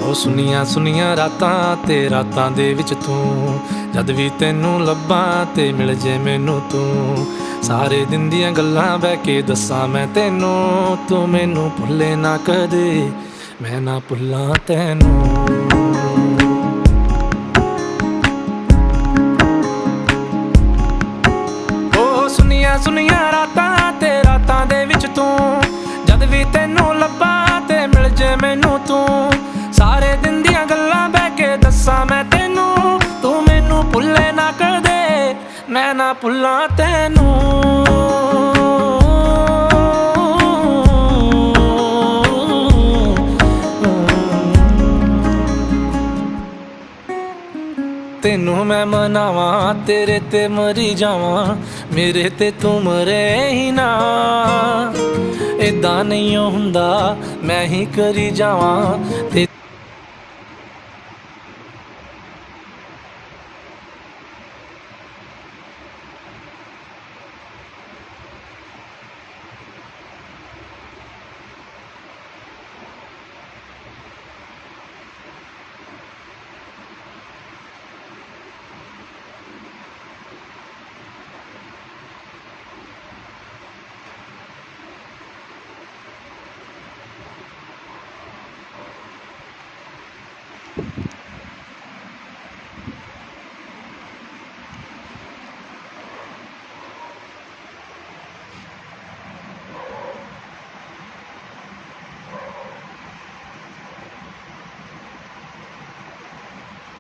ਉਹ ਸੁਨੀਆਂ ਸੁਨੀਆਂ ਰਾਤਾਂ ਤੇ ਰਾਤਾਂ ਦੇ ਵਿੱਚ ਤੂੰ, ਜਦ ਵੀ ਤੈਨੂੰ ਲੱਭਾਂ ਤੇ ਮਿਲ ਜੇ ਮੈਨੂੰ ਤੂੰ। ਸਾਰੇ ਦਿਨ ਦੀਆਂ ਗੱਲਾਂ ਬਹਿ ਕੇ ਦੱਸਾਂ ਮੈਂ ਤੈਨੂੰ, ਤੂੰ ਮੈਨੂੰ ਭੁੱਲੇ ਨਾ ਕਦੇ, ਮੈਂ ਨਾ ਭੁੱਲਾਂ ਤੈਨੂੰ। ਸੁਨੀਆਂ ਸੁਨੀਆਂ ਰਾਤਾਂ ਤੇ ਰਾਤਾਂ ਦੇ ਵਿੱਚ ਤੂੰ, ਜਦ ਵੀ ਤੈਨੂੰ ਲੱਭਾਂ ਤੇ ਮਿਲ ਜੇ ਮੈਨੂੰ ਤੂੰ। ਸਾਰੇ ਦਿਨ ਦੀਆਂ ਗੱਲਾਂ ਬਹਿ ਕੇ ਦੱਸਾਂ ਮੈਂ ਤੈਨੂੰ, ਤੂੰ ਮੈਨੂੰ ਭੁੱਲੇ ਨਾ ਕਦੇ, ਮੈਂ ਨਾ ਭੁੱਲਾਂ ਤੈਨੂੰ। ਤੈਨੂੰ ਮੈਂ ਮਨਾਵਾਂ, ਤੇਰੇ ਤੇ ਮਰੀ ਜਾਵਾਂ, ਮੇਰੇ ਤੇ ਤੂੰ ਮਰੇ ਹੀ ਨਾ। ਏਦਾਂ ਨਹੀਂ ਹੁੰਦਾ, ਮੈਂ ਹੀ ਕਰੀ ਜਾਵਾਂ ਤੇ